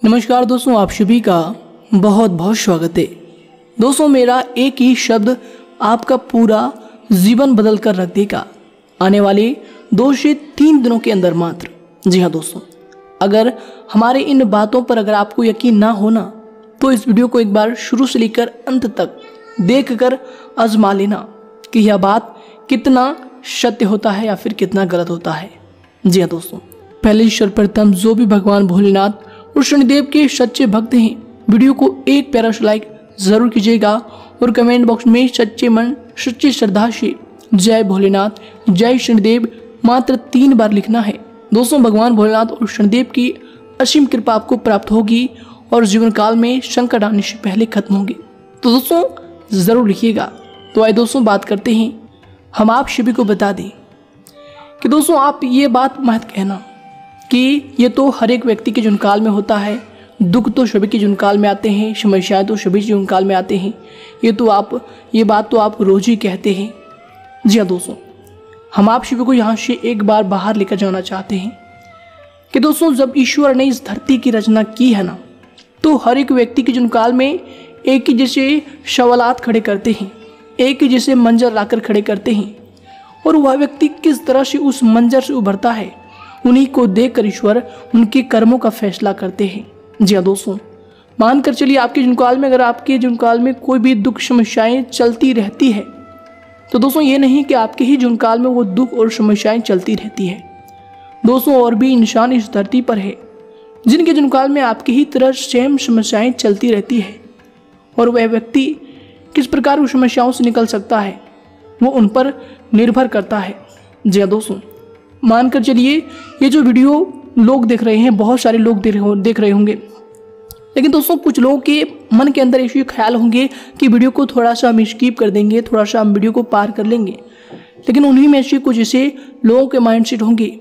नमस्कार दोस्तों, आप सभी का बहुत बहुत स्वागत है। दोस्तों, मेरा एक ही शब्द आपका पूरा जीवन बदल कर रख देगा आने वाले 2 से 3 दिनों के अंदर मात्र। जी हाँ दोस्तों, अगर हमारे इन बातों पर अगर आपको यकीन ना होना तो इस वीडियो को एक बार शुरू से लेकर अंत तक देखकर आजमा लेना कि यह बात कितना सत्य होता है या फिर कितना गलत होता है। जी हाँ दोस्तों, पहले सर्वप्रथम जो भी भगवान भोलेनाथ और शनिदेव के सच्चे भक्त हैं, वीडियो को एक प्यारा सा लाइक जरूर कीजिएगा और कमेंट बॉक्स में सच्चे मन सच्ची श्रद्धा से जय भोलेनाथ जय शनिदेव मात्र 3 बार लिखना है। दोस्तों, भगवान भोलेनाथ और शनिदेव की असीम कृपा आपको प्राप्त होगी और जीवन काल में संकट आने से पहले खत्म होंगे। तो दोस्तों जरूर लिखिएगा। तो आइए दोस्तों बात करते हैं। हम आप सभी को बता दें कि दोस्तों आप ये बात मत कहना कि ये तो हर एक व्यक्ति के जीवन काल में होता है, दुख तो सभी के जीवन काल में आते हैं, समस्याएं तो सभी जीवन काल में आते हैं, ये बात तो आप रोज ही कहते हैं। जी हाँ दोस्तों, हम आप सभी को यहाँ से एक बार बाहर लेकर जाना चाहते हैं कि दोस्तों जब ईश्वर ने इस धरती की रचना की है ना, तो हर एक व्यक्ति के जीवन काल में एक ही जैसे सवालात खड़े करते हैं, एक ही जैसे मंजर लाकर खड़े करते हैं, और वह व्यक्ति किस तरह से उस मंजर से उभरता है उन्हीं को देखकर ईश्वर उनके कर्मों का फैसला करते हैं। जी हाँ दोस्तों, मानकर चलिए आपके जीवन काल में अगर आपके जीवन काल में कोई भी दुख समस्याएं चलती रहती है तो दोस्तों ये नहीं कि आपके ही जीवन काल में वो दुख और समस्याएं चलती रहती है। दोस्तों और भी इंसान इस धरती पर है जिनके जीवन काल में आपकी ही तरह सेम समस्याएं चलती रहती है, और वह व्यक्ति किस प्रकार उस समस्याओं से निकल सकता है वो उन पर निर्भर करता है। जी हाँ दोस्तों, मानकर चलिए ये जो वीडियो लोग देख रहे हैं, बहुत सारे लोग देख रहे होंगे, लेकिन दोस्तों कुछ लोगों के मन के अंदर ऐसे ख्याल होंगे कि वीडियो को थोड़ा सा हम स्किप कर देंगे, थोड़ा सा हम वीडियो को पार कर लेंगे। लेकिन उन्हीं में से कुछ ऐसे लोगों के माइंडसेट होंगे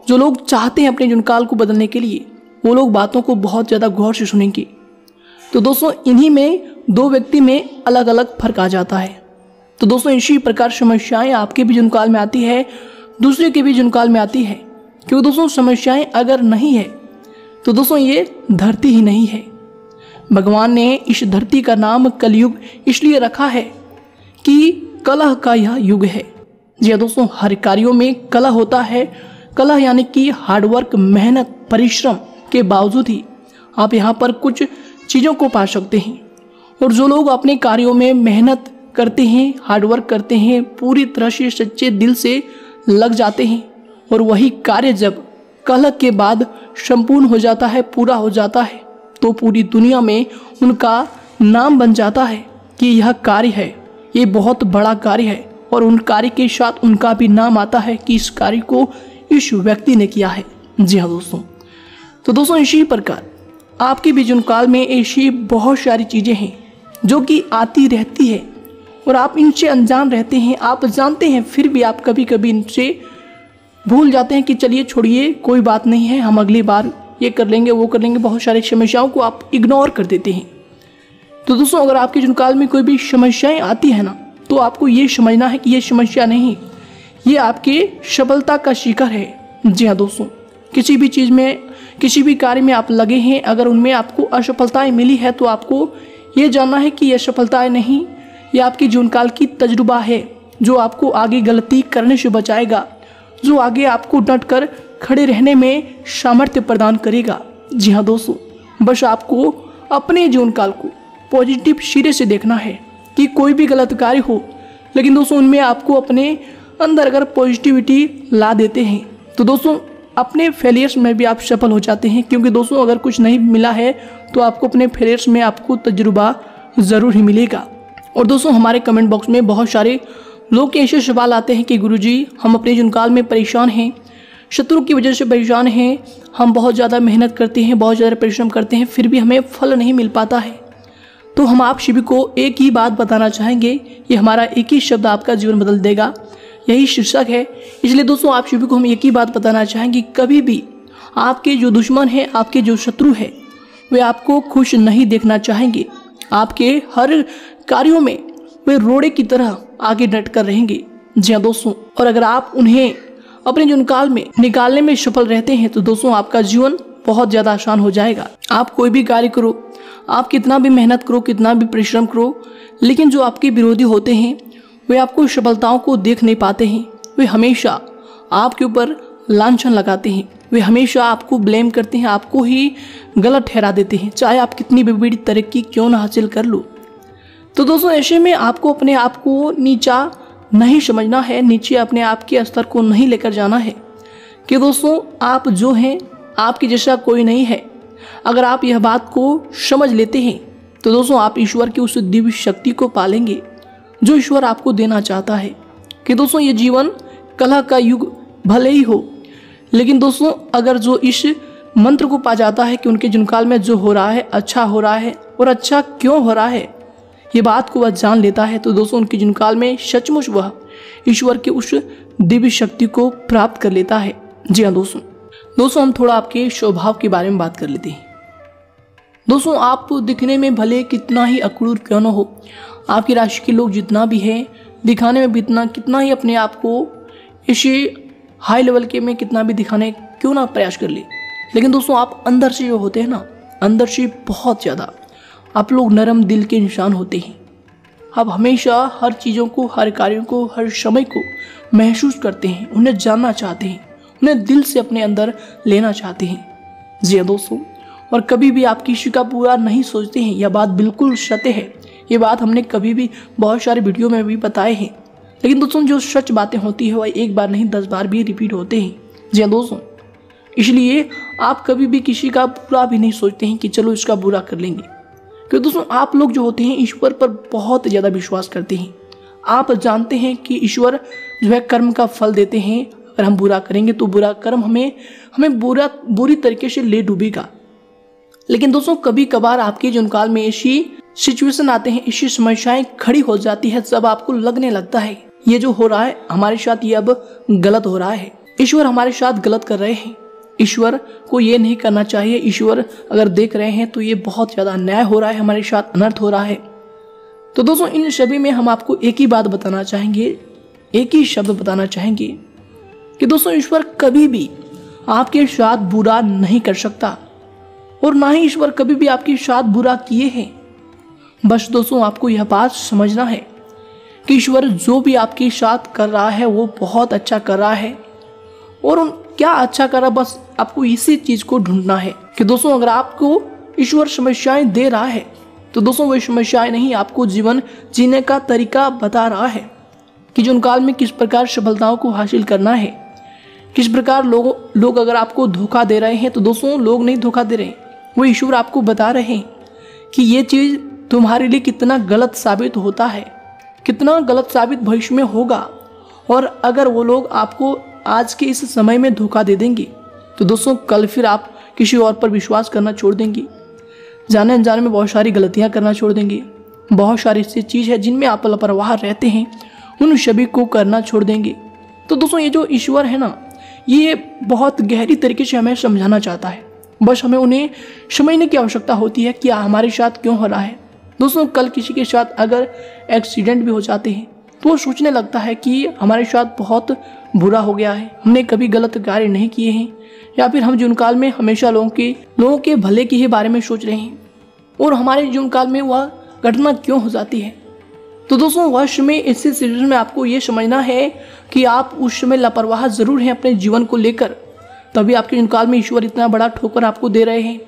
जो लोग चाहते हैं अपने जीवन काल को बदलने के लिए, वो लोग बातों को बहुत ज़्यादा गौर से सुनेंगे। तो दोस्तों इन्हीं में 2 व्यक्ति में अलग अलग फर्क आ जाता है। तो दोस्तों इसी प्रकार समस्याएं आपके भी जीवन काल में आती है, दूसरे के भी जीवन काल में आती है, क्योंकि दोस्तों समस्याएं अगर नहीं है तो दोस्तों ये धरती ही नहीं है। भगवान ने इस धरती का नाम कलयुग इसलिए रखा है कि कलह का यह युग है। जी हाँ दोस्तों, हर कार्यों में कलह होता है। कलह यानी कि हार्डवर्क, मेहनत, परिश्रम के बावजूद ही आप यहाँ पर कुछ चीज़ों को पा सकते हैं। और जो लोग अपने कार्यों में मेहनत करते हैं, हार्डवर्क करते हैं, पूरी तरह से सच्चे दिल से लग जाते हैं, और वही कार्य जब कलह के बाद संपूर्ण हो जाता है, पूरा हो जाता है, तो पूरी दुनिया में उनका नाम बन जाता है कि यह कार्य है, ये बहुत बड़ा कार्य है, और उन कार्य के साथ उनका भी नाम आता है कि इस कार्य को इस व्यक्ति ने किया है। जी हाँ दोस्तों, तो दोस्तों इसी प्रकार आपके भी जीवन काल में ऐसी बहुत सारी चीज़ें हैं जो कि आती रहती है और आप इनसे अनजान रहते हैं। आप जानते हैं फिर भी आप कभी कभी इनसे भूल जाते हैं कि चलिए छोड़िए, कोई बात नहीं है, हम अगली बार ये कर लेंगे, वो कर लेंगे। बहुत सारी समस्याओं को आप इग्नोर कर देते हैं। तो दोस्तों अगर आपके जीवन काल में कोई भी समस्याएं आती है ना, तो आपको ये समझना है कि ये समस्या नहीं, ये आपके सफलता का शिखर है। जी हाँ दोस्तों, किसी भी चीज़ में, किसी भी कार्य में आप लगे हैं, अगर उनमें आपको असफलताएँ मिली है तो आपको ये जानना है कि यह सफलताएँ नहीं, यह आपके जीवन काल की तजुर्बा है जो आपको आगे गलती करने से बचाएगा, जो आगे आपको डट कर खड़े रहने में सामर्थ्य प्रदान करेगा। जी हाँ दोस्तों, बस आपको अपने जीवन काल को पॉजिटिव सिरे से देखना है कि कोई भी गलत कार्य हो, लेकिन दोस्तों उनमें आपको अपने अंदर अगर पॉजिटिविटी ला देते हैं तो दोस्तों अपने फेलियर्स में भी आप सफल हो जाते हैं। क्योंकि दोस्तों अगर कुछ नहीं मिला है तो आपको अपने फेलियर्स में आपको तजुर्बा ज़रूर ही मिलेगा। और दोस्तों हमारे कमेंट बॉक्स में बहुत सारे लोग के ऐसे सवाल आते हैं कि गुरुजी हम अपने जीवन काल में परेशान हैं, शत्रु की वजह से परेशान हैं, हम बहुत ज़्यादा मेहनत करते हैं, बहुत ज़्यादा परिश्रम करते हैं, फिर भी हमें फल नहीं मिल पाता है। तो हम आप सभी को एक ही बात बताना चाहेंगे, ये हमारा एक ही शब्द आपका जीवन बदल देगा, यही शीर्षक है। इसलिए दोस्तों आप सभी को हम एक ही बात बताना चाहेंगे, कभी भी आपके जो दुश्मन हैं, आपके जो शत्रु हैं, वे आपको खुश नहीं देखना चाहेंगे। आपके हर कार्यों में वे रोड़े की तरह आगे डट कर रहेंगे। जी हाँ दोस्तों, और अगर आप उन्हें अपने जीवन काल में निकालने में सफल रहते हैं तो दोस्तों आपका जीवन बहुत ज़्यादा आसान हो जाएगा। आप कोई भी कार्य करो, आप कितना भी मेहनत करो, कितना भी परिश्रम करो, लेकिन जो आपके विरोधी होते हैं वे आपको सफलताओं को देख नहीं पाते हैं। वे हमेशा आपके ऊपर लांछन लगाते हैं, वे हमेशा आपको ब्लेम करते हैं, आपको ही गलत ठहरा देते हैं, चाहे आप कितनी भी बड़ी तरक्की क्यों ना हासिल कर लो। तो दोस्तों ऐसे में आपको अपने आप को नीचा नहीं समझना है, नीचे अपने आप के स्तर को नहीं लेकर जाना है कि दोस्तों आप जो हैं आपके जैसा कोई नहीं है। अगर आप यह बात को समझ लेते हैं तो दोस्तों आप ईश्वर की उस दिव्य शक्ति को पालेंगे जो ईश्वर आपको देना चाहता है। कि दोस्तों ये जीवन कलह का युग भले ही हो, लेकिन दोस्तों अगर जो इस मंत्र को पा जाता है कि उनके जीवनकाल में जो हो रहा है अच्छा हो रहा है और अच्छा क्यों हो रहा है, ये बात को वह जान लेता है, तो दोस्तों उनके जीवनकाल में सचमुच वह ईश्वर के उस दिव्य शक्ति को प्राप्त कर लेता है। जी हाँ दोस्तों हम थोड़ा आपके स्वभाव के बारे में बात कर लेते हैं। दोस्तों आप दिखने में भले कितना ही अक्रूर क्यों न हो, आपकी राशि के लोग जितना भी है दिखाने में भी कितना ही अपने आप को इसे हाई लेवल के में कितना भी दिखाने क्यों ना प्रयास कर ले, लेकिन दोस्तों आप अंदर से जो होते हैं ना, अंदर से बहुत ज़्यादा आप लोग नरम दिल के इंसान होते हैं। आप हमेशा हर चीज़ों को, हर कार्यों को, हर समय को महसूस करते हैं, उन्हें जानना चाहते हैं, उन्हें दिल से अपने अंदर लेना चाहते हैं। जी हाँ दोस्तों, और कभी भी आप किसी का बुरा नहीं सोचते हैं, यह बात बिल्कुल सत्य है। ये बात हमने कभी भी बहुत सारे वीडियो में भी बताए हैं, लेकिन दोस्तों जो सच बातें होती है वह एक बार नहीं 10 बार भी रिपीट होते हैं। जी हाँ दोस्तों, इसलिए आप कभी भी किसी का बुरा भी नहीं सोचते हैं कि चलो इसका बुरा कर लेंगे, क्योंकि दोस्तों आप लोग जो होते हैं ईश्वर पर बहुत ज़्यादा विश्वास करते हैं। आप जानते हैं कि ईश्वर जो है कर्म का फल देते हैं, अगर हम बुरा करेंगे तो बुरा कर्म हमें बुरी तरीके से ले डूबेगा। लेकिन दोस्तों कभी कभार आपके जीवनकाल में ऐसी सिचुएशन आते हैं, ऐसी समस्याएं खड़ी हो जाती है, जब आपको लगने लगता है ये जो हो रहा है हमारे साथ ये अब गलत हो रहा है, ईश्वर हमारे साथ गलत कर रहे हैं, ईश्वर को ये नहीं करना चाहिए, ईश्वर अगर देख रहे हैं तो ये बहुत ज़्यादा अन्याय हो रहा है, हमारे साथ अनर्थ हो रहा है। तो दोस्तों इन सभी में हम आपको एक ही बात बताना चाहेंगे, एक ही शब्द बताना चाहेंगे कि दोस्तों ईश्वर कभी भी आपके साथ बुरा नहीं कर सकता और ना ही ईश्वर कभी भी आपके साथ बुरा किए हैं। बस दोस्तों आपको यह बात समझना है कि ईश्वर जो भी आपके साथ कर रहा है वो बहुत अच्छा कर रहा है, और क्या अच्छा कर रहा है बस आपको इसी चीज़ को ढूंढना है कि दोस्तों अगर आपको ईश्वर समस्याएं दे रहा है तो दोस्तों वो समस्याएं नहीं, आपको जीवन जीने का तरीका बता रहा है कि जीवनकाल में किस प्रकार सफलताओं को हासिल करना है, किस प्रकार लोग अगर आपको धोखा दे रहे हैं तो दोस्तों लोग नहीं धोखा दे रहे, वो ईश्वर आपको बता रहे हैं कि ये चीज़ तुम्हारे लिए कितना गलत साबित होता है, कितना गलत साबित भविष्य में होगा। और अगर वो लोग आपको आज के इस समय में धोखा दे देंगे तो दोस्तों कल फिर आप किसी और पर विश्वास करना छोड़ देंगे, जाने अनजाने में बहुत सारी गलतियां करना छोड़ देंगे, बहुत सारी ऐसी चीज़ है जिनमें आप लापरवाह रहते हैं उन सभी को करना छोड़ देंगे। तो दोस्तों ये जो ईश्वर है ना, ये बहुत गहरी तरीके से हमें समझाना चाहता है, बस हमें उन्हें समझने की आवश्यकता होती है कि हमारे साथ क्यों हो रहा है। दोस्तों कल किसी के साथ अगर एक्सीडेंट भी हो जाते हैं तो वो सोचने लगता है कि हमारे साथ बहुत बुरा हो गया है, हमने कभी गलत कार्य नहीं किए हैं, या फिर हम जीवनकाल में हमेशा लोगों के भले के ही बारे में सोच रहे हैं और हमारे जीवनकाल में वह घटना क्यों हो जाती है। तो दोस्तों वह समय ऐसे सिचुएशन में आपको ये समझना है कि आप उस समय लापरवाह जरूर हैं अपने जीवन को लेकर, तभी आपके जीवनकाल में ईश्वर इतना बड़ा ठोकर आपको दे रहे हैं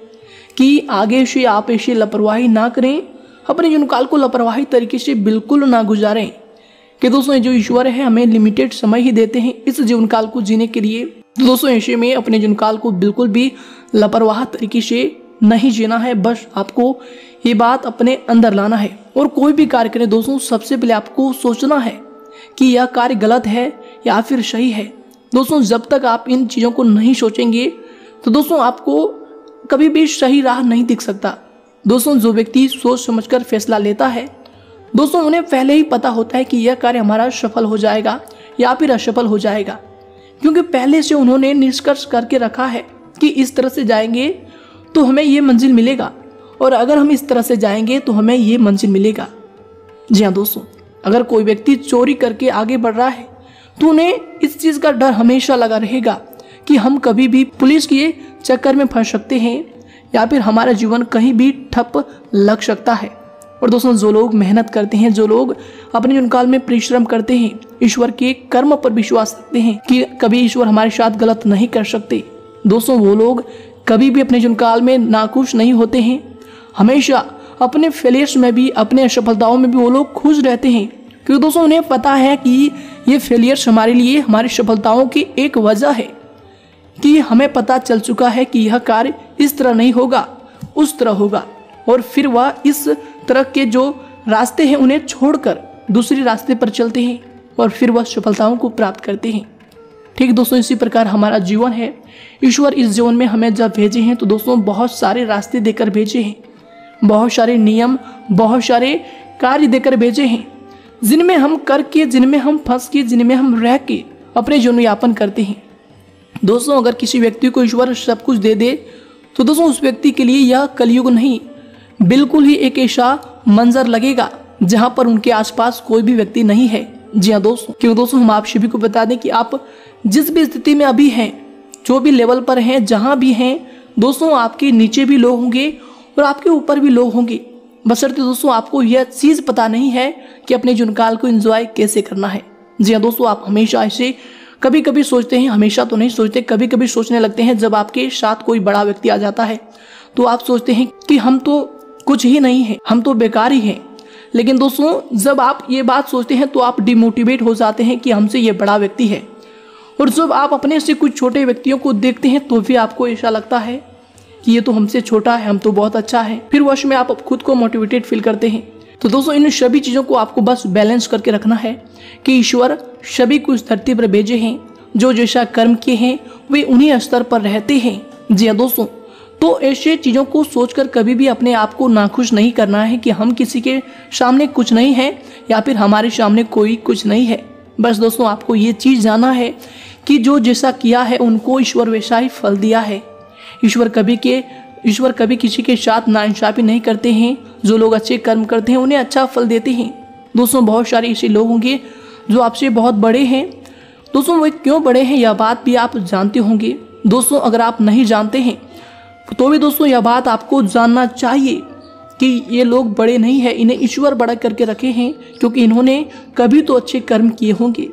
कि आगे से आप ऐसी लापरवाही ना करें, अपने जीवनकाल को लापरवाही तरीके से बिल्कुल ना गुजारें। कि दोस्तों जो ईश्वर है हमें लिमिटेड समय ही देते हैं इस जीवनकाल को जीने के लिए। तो दोस्तों ऐसे में अपने जीवनकाल को बिल्कुल भी लापरवाह तरीके से नहीं जीना है, बस आपको ये बात अपने अंदर लाना है। और कोई भी कार्य करें दोस्तों सबसे पहले आपको सोचना है कि यह कार्य गलत है या फिर सही है। दोस्तों जब तक आप इन चीज़ों को नहीं सोचेंगे तो दोस्तों आपको कभी भी सही राह नहीं दिख सकता। दोस्तों जो व्यक्ति सोच समझकर फैसला लेता है दोस्तों उन्हें पहले ही पता होता है कि यह कार्य हमारा सफल हो जाएगा या फिर असफल हो जाएगा, क्योंकि पहले से उन्होंने निष्कर्ष करके रखा है कि इस तरह से जाएंगे तो हमें ये मंजिल मिलेगा, और अगर हम इस तरह से जाएंगे तो हमें ये मंजिल मिलेगा। जी हाँ दोस्तों, अगर कोई व्यक्ति चोरी करके आगे बढ़ रहा है तो उन्हें इस चीज़ का डर हमेशा लगा रहेगा कि हम कभी भी पुलिस के चक्कर में फंस सकते हैं या फिर हमारा जीवन कहीं भी ठप लग सकता है। और दोस्तों जो लोग मेहनत करते हैं, जो लोग अपने जीवन काल में परिश्रम करते हैं, ईश्वर के कर्म पर विश्वास रखते हैं कि कभी ईश्वर हमारे साथ गलत नहीं कर सकते, दोस्तों वो लोग कभी भी अपने जीवन काल में नाखुश नहीं होते हैं। हमेशा अपने फेलियर्स में भी, अपने असफलताओं में भी वो लोग खुश रहते हैं, क्योंकि दोस्तों उन्हें पता है कि ये फेलियर्स हमारे लिए, हमारी सफलताओं की एक वजह है कि हमें पता चल चुका है कि यह कार्य इस तरह नहीं होगा, उस तरह होगा, और फिर वह इस तरह के जो रास्ते हैं उन्हें छोड़कर दूसरे रास्ते पर चलते हैं और फिर वह सफलताओं को प्राप्त करते हैं। ठीक दोस्तों, इसी प्रकार हमारा जीवन है। ईश्वर इस जीवन में हमें जब भेजे हैं तो दोस्तों बहुत सारे रास्ते देकर भेजे हैं, बहुत सारे नियम, बहुत सारे कार्य देकर भेजे हैं, जिनमें हम करके, जिनमें हम फंस के, जिनमें हम रह के अपने जीवन यापन करते हैं। दोस्तों अगर किसी व्यक्ति को ईश्वर सब कुछ दे दे तो दोस्तों उस व्यक्ति के लिए यह कलयुग नहीं, बिल्कुल ही एक ऐसा मंजर लगेगा जहां पर उनके आसपास कोई भी व्यक्ति नहीं है। जी हाँ दोस्तों, क्यों दोस्तों हम आप सभी को बता दें कि आप जिस भी स्थिति में अभी हैं, जो भी लेवल पर हैं, जहां भी हैं दोस्तों, आपके नीचे भी लोग होंगे और आपके ऊपर भी लोग होंगे। बशर्ते दोस्तों आपको यह चीज़ पता नहीं है कि अपने जीवन काल को एंजॉय कैसे करना है। जी हाँ दोस्तों, आप हमेशा ऐसे कभी कभी सोचते हैं, हमेशा तो नहीं सोचते, कभी कभी सोचने लगते हैं जब आपके साथ कोई बड़ा व्यक्ति आ जाता है तो आप सोचते हैं कि हम तो कुछ ही नहीं है, हम तो बेकार ही हैं। लेकिन दोस्तों जब आप ये बात सोचते हैं तो आप डिमोटिवेट हो जाते हैं कि हमसे ये बड़ा व्यक्ति है, और जब आप अपने से कुछ छोटे व्यक्तियों को देखते हैं तो भी आपको ऐसा लगता है कि ये तो हमसे छोटा है, हम तो बहुत अच्छा है। फिर वश में आप खुद को मोटिवेटेड फील करते हैं। तो दोस्तों इन सभी चीज़ों को आपको बस बैलेंस करके रखना है कि ईश्वर सभी को इस धरती पर भेजे हैं, जो जैसा कर्म किए हैं वे उन्हीं स्तर पर रहते हैं। जी हाँ दोस्तों, तो ऐसे चीज़ों को सोचकर कभी भी अपने आप को नाखुश नहीं करना है कि हम किसी के सामने कुछ नहीं है या फिर हमारे सामने कोई कुछ नहीं है। बस दोस्तों आपको ये चीज़ जानना है कि जो जैसा किया है उनको ईश्वर वैसा ही फल दिया है। ईश्वर कभी किसी के साथ नाइंसाफी नहीं करते हैं। जो लोग अच्छे कर्म करते हैं उन्हें अच्छा फल देते हैं। दोस्तों बहुत सारे ऐसे लोग होंगे जो आपसे बहुत बड़े हैं। दोस्तों वे क्यों बड़े हैं यह बात भी आप जानते होंगे। दोस्तों अगर आप नहीं जानते हैं तो भी दोस्तों यह बात आपको जानना चाहिए कि ये लोग बड़े नहीं है, इन्हें ईश्वर बड़ा करके रखे हैं, क्योंकि इन्होंने कभी तो अच्छे कर्म किए होंगे,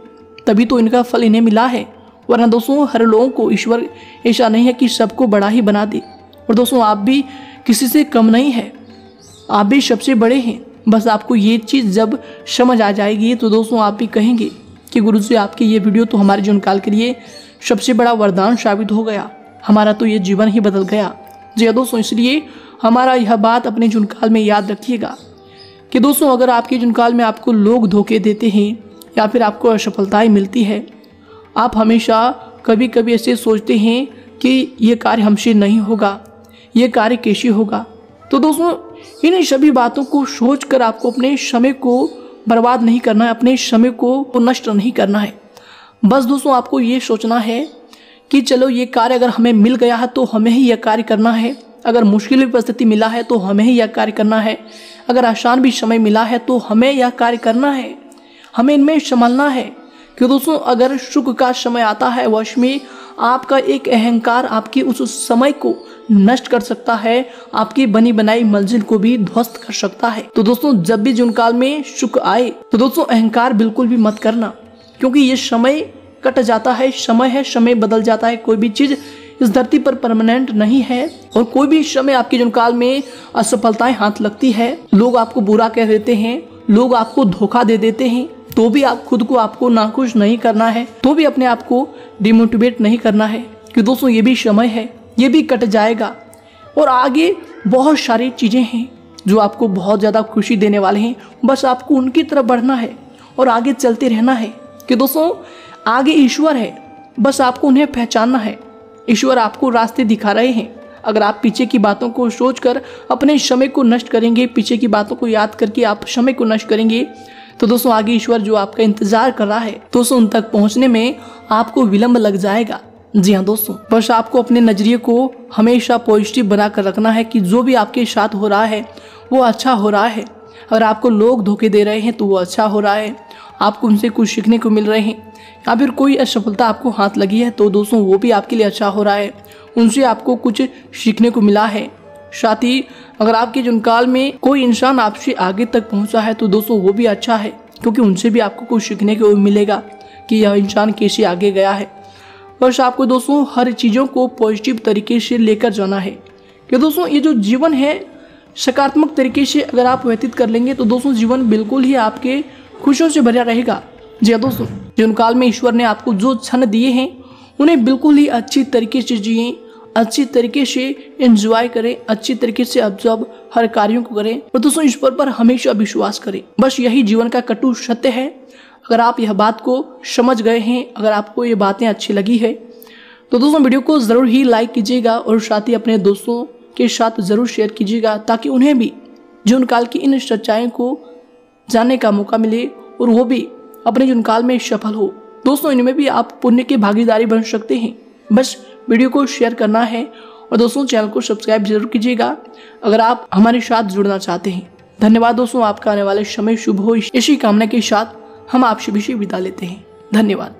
तभी तो इनका फल इन्हें मिला है। वरना दोस्तों हर लोगों को ईश्वर ऐसा नहीं है कि सबको बड़ा ही बना दे। और दोस्तों आप भी किसी से कम नहीं है, आप भी सबसे बड़े हैं। बस आपको ये चीज़ जब समझ आ जाएगी तो दोस्तों आप भी कहेंगे कि गुरु जी आपकी ये वीडियो तो हमारे जीवन काल के लिए सबसे बड़ा वरदान साबित हो गया, हमारा तो ये जीवन ही बदल गया। जी हाँ दोस्तों, इसलिए हमारा यह बात अपने जीवन काल में याद रखिएगा कि दोस्तों अगर आपके जीवन काल में आपको लोग धोखे देते हैं या फिर आपको असफलताएं मिलती है, आप हमेशा कभी कभी ऐसे सोचते हैं कि ये कार्य हमसे नहीं होगा, ये कार्य कैसे होगा। तो दोस्तों इन सभी बातों को सोचकर आपको अपने समय को बर्बाद नहीं करना है, अपने समय को नष्ट नहीं करना है। बस दोस्तों आपको ये सोचना है कि चलो ये कार्य अगर हमें मिल गया है तो हमें ही यह कार्य करना है, अगर मुश्किल भी परिस्थिति मिला है तो हमें ही यह कार्य करना है, अगर आसान भी समय मिला है तो हमें यह कार्य करना है, हमें इनमें संभलना है। क्यों दोस्तों अगर सुख का समय आता है वश में आपका एक अहंकार आपकी उस समय को नष्ट कर सकता है, आपकी बनी बनाई मंजिल को भी ध्वस्त कर सकता है। तो दोस्तों जब भी जीवन काल में सुख आए तो दोस्तों अहंकार बिल्कुल भी मत करना, क्योंकि ये समय कट जाता है, समय है, समय बदल जाता है। कोई भी चीज इस धरती पर परमानेंट नहीं है और कोई भी समय आपके जीवन काल में असफलताएं हाथ लगती है, लोग आपको बुरा कह देते हैं, लोग आपको धोखा दे देते हैं, तो भी आप खुद को आपको नाखुश नहीं करना है, तो भी अपने आप को डिमोटिवेट नहीं करना है कि दोस्तों ये भी समय है, ये भी कट जाएगा और आगे बहुत सारी चीज़ें हैं जो आपको बहुत ज़्यादा खुशी देने वाले हैं। बस आपको उनकी तरफ बढ़ना है और आगे चलते रहना है कि दोस्तों आगे ईश्वर है, बस आपको उन्हें पहचानना है। ईश्वर आपको रास्ते दिखा रहे हैं। अगर आप पीछे की बातों को सोचकर अपने समय को नष्ट करेंगे, पीछे की बातों को याद करके आप समय को नष्ट करेंगे, तो दोस्तों आगे ईश्वर जो आपका इंतजार कर रहा है दोस्तों उन तक पहुंचने में आपको विलंब लग जाएगा। जी हाँ दोस्तों, बस आपको अपने नजरिए को हमेशा पॉजिटिव बनाकर रखना है कि जो भी आपके साथ हो रहा है वो अच्छा हो रहा है। अगर आपको लोग धोखे दे रहे हैं तो वो अच्छा हो रहा है, आपको उनसे कुछ सीखने को मिल रहे हैं, या फिर कोई असफलता आपको हाथ लगी है तो दोस्तों वो भी आपके लिए अच्छा हो रहा है, उनसे आपको कुछ सीखने को मिला है। साथ ही अगर आपके जीवन काल में कोई इंसान आपसे आगे तक पहुंचा है तो दोस्तों वो भी अच्छा है, क्योंकि उनसे भी आपको कुछ सीखने को मिलेगा कि यह इंसान कैसे आगे गया है। बस आपको दोस्तों हर चीज़ों को पॉजिटिव तरीके से लेकर जाना है कि दोस्तों ये जो जीवन है सकारात्मक तरीके से अगर आप व्यतीत कर लेंगे तो दोस्तों जीवन बिल्कुल ही आपके खुशियों से भरा रहेगा। जी हाँ दोस्तों, जीवन काल में ईश्वर ने आपको जो क्षण दिए हैं उन्हें बिल्कुल ही अच्छी तरीके से जिए, अच्छी तरीके से एंजॉय करें, अच्छी तरीके से ऑब्जर्व हर कार्यों को करें और दोस्तों ईश्वर पर हमेशा विश्वास करें। बस यही जीवन का कटु सत्य है। अगर आप यह बात को समझ गए हैं, अगर आपको ये बातें अच्छी लगी है तो दोस्तों वीडियो को ज़रूर ही लाइक कीजिएगा और साथ ही अपने दोस्तों के साथ ज़रूर शेयर कीजिएगा, ताकि उन्हें भी जीवन काल की इन सच्चाइयों को जानने का मौका मिले और वो भी अपने जीवन काल में सफल हो। दोस्तों इनमें भी आप पुण्य की भागीदारी बन सकते हैं। बस वीडियो को शेयर करना है और दोस्तों चैनल को सब्सक्राइब जरूर कीजिएगा अगर आप हमारे साथ जुड़ना चाहते हैं। धन्यवाद दोस्तों, आपका आने वाले समय शुभ हो, इसी कामना के साथ हम आपसे भी विदा लेते हैं। धन्यवाद।